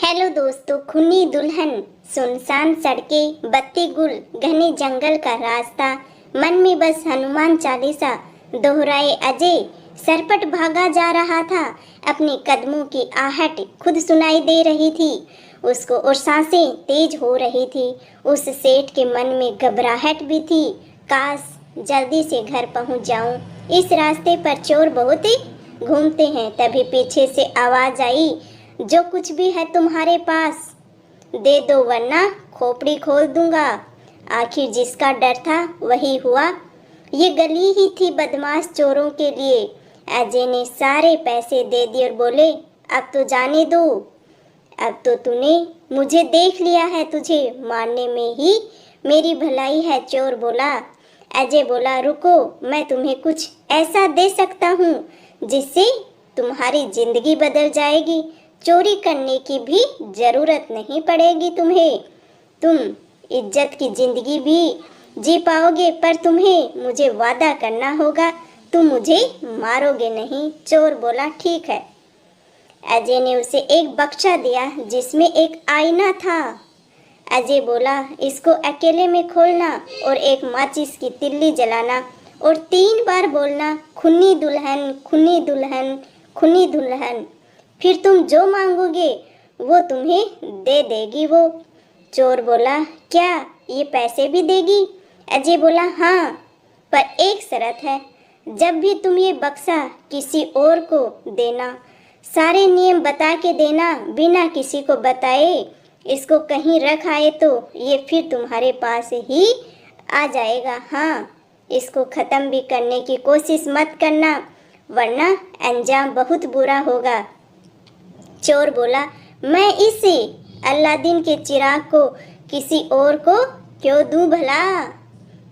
Hello दोस्तों, खूनी दुल्हन, सुनसान सड़कें, बत्ती गुल, घने जंगल का रास्ता, मन में बस हनुमान चालीसा दोहराए अजय सरपट भागा जा रहा था। अपने कदमों की आहट खुद सुनाई दे रही थी उसको और सांसें तेज हो रही थी। उस सेठ के मन में घबराहट भी थी। काश जल्दी से घर पहुंच जाऊं। इस रास्ते पर चोर बहुत ही घूमते हैं। तभी पीछे से आवाज आई, जो कुछ भी है तुम्हारे पास दे दो वरना खोपड़ी खोल दूंगा। आखिर जिसका डर था वही हुआ। ये गली ही थी बदमाश चोरों के लिए। अजय ने सारे पैसे दे दिए और बोले, अब तो जाने दो। अब तो तूने मुझे देख लिया है, तुझे मारने में ही मेरी भलाई है। चोर बोला। अजय बोला, रुको, मैं तुम्हें कुछ ऐसा दे सकता हूँ जिससे तुम्हारी जिंदगी बदल जाएगी। चोरी करने की भी जरूरत नहीं पड़ेगी तुम्हें। तुम इज्जत की जिंदगी भी जी पाओगे, पर तुम्हें मुझे वादा करना होगा, तुम मुझे मारोगे नहीं। चोर बोला, ठीक है। अजय ने उसे एक बक्सा दिया जिसमें एक आईना था। अजय बोला, इसको अकेले में खोलना और एक माचिस की तिल्ली जलाना और 3 बार बोलना, खूनी दुल्हन, खूनी दुल्हन, खूनी दुल्हन। फिर तुम जो मांगोगे वो तुम्हें दे देगी वो। चोर बोला, क्या ये पैसे भी देगी? अजय बोला, हाँ, पर एक शर्त है, जब भी तुम ये बक्सा किसी और को देना, सारे नियम बता के देना, बिना किसी को बताए। इसको कहीं रख आए तो ये फिर तुम्हारे पास ही आ जाएगा। हाँ, इसको ख़त्म भी करने की कोशिश मत करना, वरना अंजाम बहुत बुरा होगा। चोर बोला, मैं इसे अलादीन के चिराग को किसी और को क्यों दूं भला।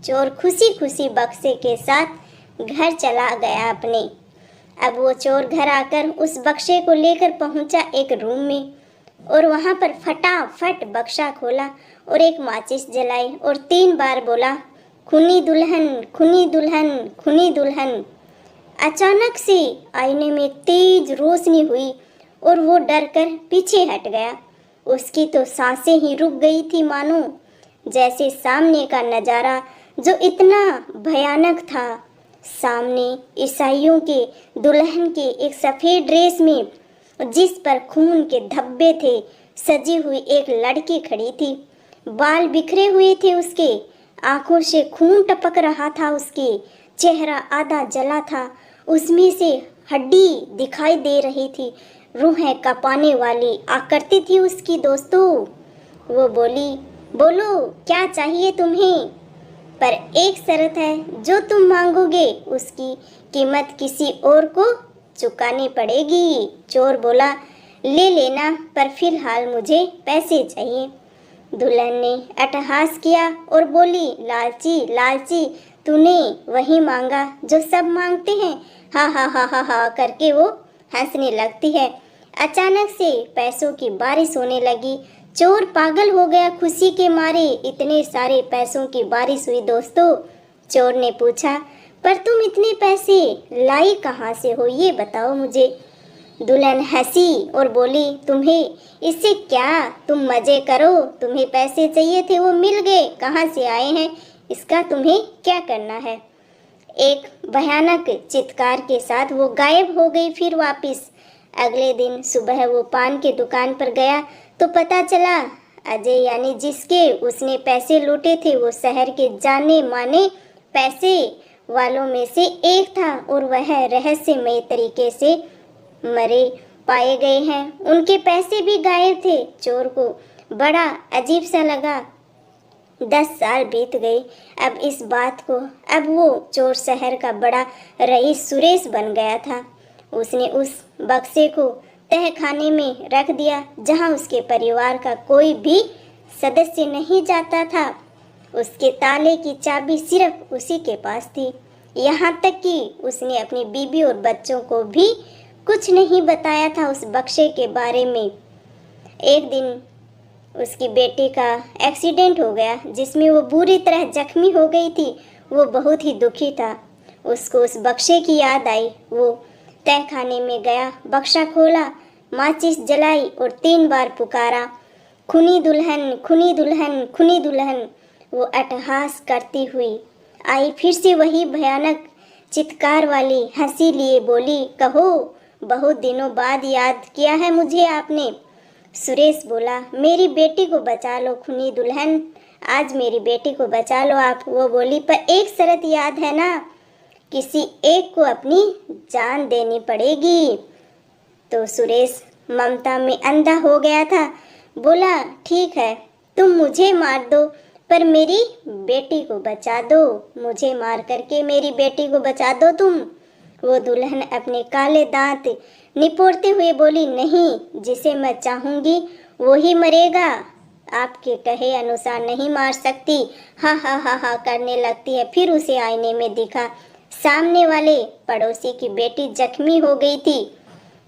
चोर खुशी खुशी बक्से के साथ घर चला गया अपने। अब वो चोर घर आकर उस बक्से को लेकर पहुंचा एक रूम में और वहां पर फटाफट बक्सा खोला और एक माचिस जलाई और 3 बार बोला, खूनी दुल्हन, खूनी दुल्हन, खूनी दुल्हन। अचानक से आईने में तेज रोशनी हुई और वो डर कर पीछे हट गया। उसकी तो सांसें ही रुक गई थी, मानो जैसे सामने का नज़ारा जो इतना भयानक था। सामने ईसाइयों के दुल्हन के एक सफ़ेद ड्रेस में जिस पर खून के धब्बे थे सजी हुई एक लड़की खड़ी थी। बाल बिखरे हुए थे उसके, आंखों से खून टपक रहा था, उसके चेहरा आधा जला था, उसमें से हड्डी दिखाई दे रही थी, रूहें कपाने वाली आकृति थी उसकी। दोस्तों, वो बोली, बोलो क्या चाहिए तुम्हें, पर एक शर्त है, जो तुम मांगोगे उसकी कीमत किसी और को चुकानी पड़ेगी। चोर बोला, ले लेना, पर फिलहाल मुझे पैसे चाहिए। दुल्हन ने अट्टहास किया और बोली, लालची लालची, तूने वही मांगा जो सब मांगते हैं। हा हा हा हा हा करके वो हंसने लगती है। अचानक से पैसों की बारिश होने लगी। चोर पागल हो गया खुशी के मारे, इतने सारे पैसों की बारिश हुई। दोस्तों, चोर ने पूछा, पर तुम इतने पैसे लाई कहाँ से हो, ये बताओ मुझे। दुल्हन हंसी और बोली, तुम्हें इससे क्या, तुम मजे करो, तुम्हें पैसे चाहिए थे वो मिल गए, कहाँ से आए हैं इसका तुम्हें क्या करना है। एक भयानक चित्कार के साथ वो गायब हो गई। फिर वापस अगले दिन सुबह वो पान की दुकान पर गया तो पता चला अजय, यानी जिसके उसने पैसे लूटे थे, वो शहर के जाने माने पैसे वालों में से एक था और वह रहस्यमय तरीके से मरे पाए गए हैं। उनके पैसे भी गायब थे। चोर को बड़ा अजीब सा लगा। 10 साल बीत गए अब इस बात को। अब वो चोर शहर का बड़ा रईस सुरेश बन गया था। उसने उस बक्से को तहखाने में रख दिया जहां उसके परिवार का कोई भी सदस्य नहीं जाता था। उसके ताले की चाबी सिर्फ उसी के पास थी। यहाँ तक कि उसने अपनी बीबी और बच्चों को भी कुछ नहीं बताया था उस बक्से के बारे में। एक दिन उसकी बेटी का एक्सीडेंट हो गया जिसमें वो बुरी तरह जख्मी हो गई थी। वो बहुत ही दुखी था। उसको उस बक्से की याद आई। वो तहखाने में गया, बक्सा खोला माचिस जलाई और 3 बार पुकारा, खुनी दुल्हन, खुनी दुल्हन, खुनी दुल्हन। वो अट्टहास करती हुई आई, फिर से वही भयानक चित्कार वाली हंसी लिए बोली, कहो, बहुत दिनों बाद याद किया है मुझे आपने। सुरेश बोला, मेरी बेटी को बचा लो खुनी दुल्हन, आज मेरी बेटी को बचा लो आप। वो बोली, पर एक शर्त याद है ना, किसी एक को अपनी जान देनी पड़ेगी। तो सुरेश ममता में अंधा हो गया था। बोला, ठीक है, तुम मुझे मार दो पर मेरी बेटी को बचा दो, मुझे मार करके मेरी बेटी को बचा दो तुम। वो दुल्हन अपने काले दांत निपोड़ते हुए बोली, नहीं, जिसे मैं चाहूँगी वो ही मरेगा, आपके कहे अनुसार नहीं मार सकती। हा हा हा हा करने लगती है। फिर उसे आईने में दिखा, सामने वाले पड़ोसी की बेटी जख्मी हो गई थी।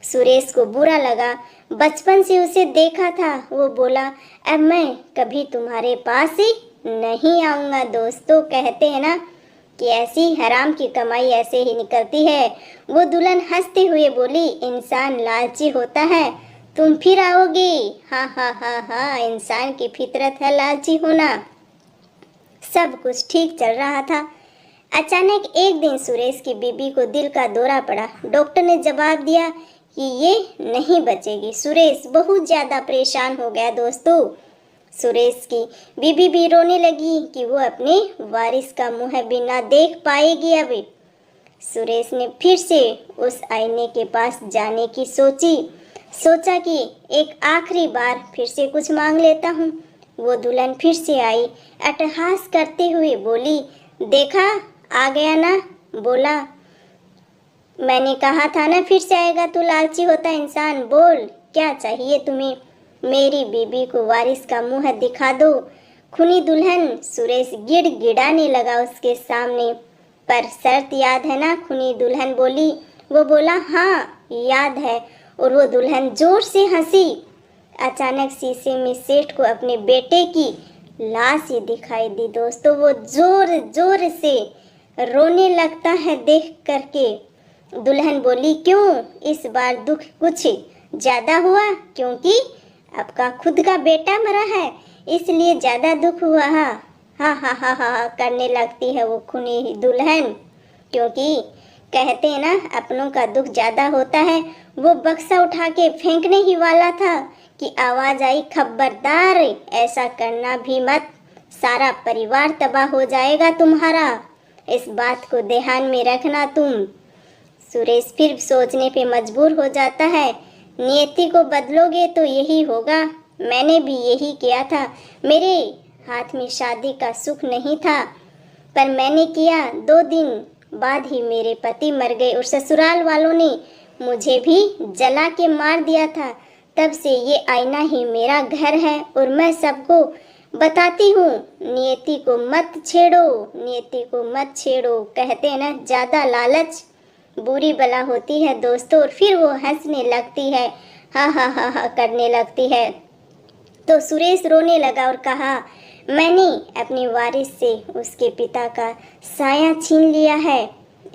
सुरेश को बुरा लगा, बचपन से उसे देखा था। वो बोला, अब मैं कभी तुम्हारे पास ही नहीं आऊँगा। दोस्तों कहते हैं ना कि ऐसी हराम की कमाई ऐसे ही निकलती है। वो दुल्हन हंसते हुए बोली, इंसान लालची होता है, तुम फिर आओगे। हाँ हाँ हाँ हाँ, इंसान की फितरत है लालची होना। सब कुछ ठीक चल रहा था। अचानक एक दिन सुरेश की बीबी को दिल का दौरा पड़ा। डॉक्टर ने जवाब दिया कि ये नहीं बचेगी। सुरेश बहुत ज़्यादा परेशान हो गया। दोस्तों, सुरेश की बीबी भी रोने लगी कि वो अपने वारिस का मुंह बिना देख पाएगी। अब सुरेश ने फिर से उस आईने के पास जाने की सोचा कि एक आखिरी बार फिर से कुछ मांग लेता हूँ। वो दुल्हन फिर से आई, अट्टहास करते हुए बोली, देखा आ गया ना। बोला, मैंने कहा था ना फिर से आएगा, तू लालची होता इंसान। बोल, क्या चाहिए तुम्हें? मेरी बीबी को वारिस का मुंह दिखा दो। खुनी दुल्हन। सुरेश गिड़गिड़ाने लगा उसके सामने। पर शर्त याद है ना? खुनी दुल्हन बोली। वो बोला, हाँ याद है। और वो दुल्हन जोर से हंसी। अचानक शीशे में सेठ को अपने बेटे की लाश ही दिखाई दी। दोस्तों, वो जोर जोर से रोने लगता है देख करके। दुल्हन बोली, क्यों इस बार दुख कुछ ज़्यादा हुआ? क्योंकि आपका खुद का बेटा मरा है, इसलिए ज़्यादा दुख हुआ। हा हा हा हा हा करने लगती है वो खुनी दुल्हन। क्योंकि कहते हैं ना, अपनों का दुख ज़्यादा होता है। वो बक्सा उठा के फेंकने ही वाला था कि आवाज़ आई, खबरदार ऐसा करना भी मत, सारा परिवार तबाह हो जाएगा तुम्हारा, इस बात को ध्यान में रखना तुम। सुरेश फिर सोचने पे मजबूर हो जाता है, नियति को बदलोगे तो यही होगा। मैंने भी यही किया था। मेरे हाथ में शादी का सुख नहीं था, पर मैंने किया। 2 दिन बाद ही मेरे पति मर गए और ससुराल वालों ने मुझे भी जला के मार दिया था। तब से ये आईना ही मेरा घर है और मैं सबको बताती हूँ, नियति को मत छेड़ो, नियति को मत छेड़ो। कहते हैं ना, ज़्यादा लालच बुरी बला होती है दोस्तों। और फिर वो हंसने लगती है, हा हा हा हा करने लगती है। तो सुरेश रोने लगा और कहा, मैंने अपने वारिस से उसके पिता का साया छीन लिया है।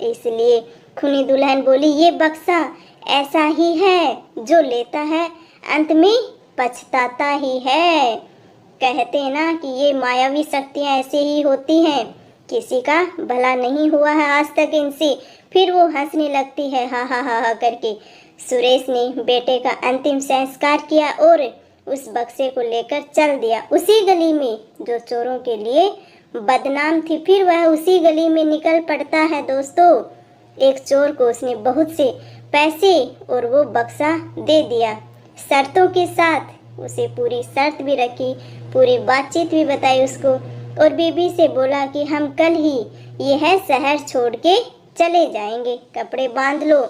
इसलिए खुनी दुल्हन बोली, ये बक्सा ऐसा ही है, जो लेता है अंत में पछताता ही है। कहते हैं ना कि ये मायावी शक्तियाँ ऐसे ही होती हैं, किसी का भला नहीं हुआ है आज तक इनसे। फिर वो हंसने लगती है, हा हा हा हा करके। सुरेश ने बेटे का अंतिम संस्कार किया और उस बक्से को लेकर चल दिया उसी गली में जो चोरों के लिए बदनाम थी। फिर वह उसी गली में निकल पड़ता है दोस्तों। एक चोर को उसने बहुत से पैसे और वो बक्सा दे दिया, शर्तों के साथ। उसे पूरी शर्त भी रखी, पूरी बातचीत भी बताई उसको, और बीबी से बोला कि हम कल ही यह शहर छोड़ के चले जाएंगे, कपड़े बांध लो।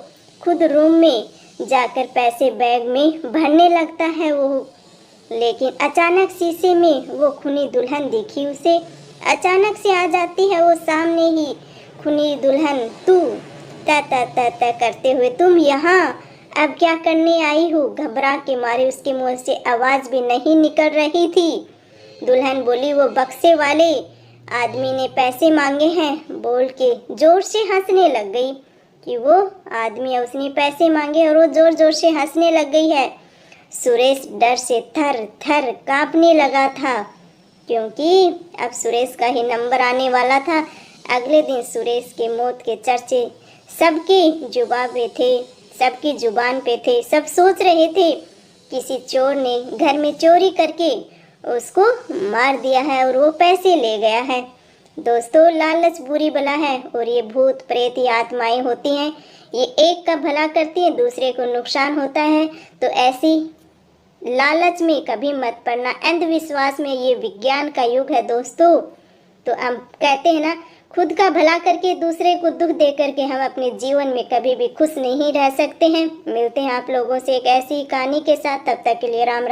खुद रूम में जाकर पैसे बैग में भरने लगता है वो। लेकिन अचानक शीशे में वो खुनी दुल्हन दिखी उसे। अचानक से आ जाती है वो सामने ही। खुनी दुल्हन, तू ता ता ता ता करते हुए, तुम यहाँ अब क्या करने आई हो? घबरा के मारे उसके मुंह से आवाज़ भी नहीं निकल रही थी। दुल्हन बोली, वो बक्से वाले आदमी ने पैसे मांगे हैं, बोल के जोर से हंसने लग गई कि वो आदमी उसने पैसे मांगे और वो जोर जोर से हंसने लग गई है। सुरेश डर से थर थर कांपने लगा था, क्योंकि अब सुरेश का ही नंबर आने वाला था। अगले दिन सुरेश के मौत के चर्चे सबकी जुबान पे थे, सबकी जुबान पे थे। सब सोच रहे थे किसी चोर ने घर में चोरी करके उसको मार दिया है और वो पैसे ले गया है। दोस्तों, लालच बुरी बला है और ये भूत प्रेत ये आत्माएं होती हैं, ये एक का भला करती हैं, दूसरे को नुकसान होता है। तो ऐसी लालच में कभी मत पड़ना, अंधविश्वास में। ये विज्ञान का युग है दोस्तों। तो हम कहते हैं ना, खुद का भला करके दूसरे को दुख दे करके हम अपने जीवन में कभी भी खुश नहीं रह सकते हैं। मिलते हैं आप लोगों से एक ऐसी कहानी के साथ, तब तक के लिए राम राम।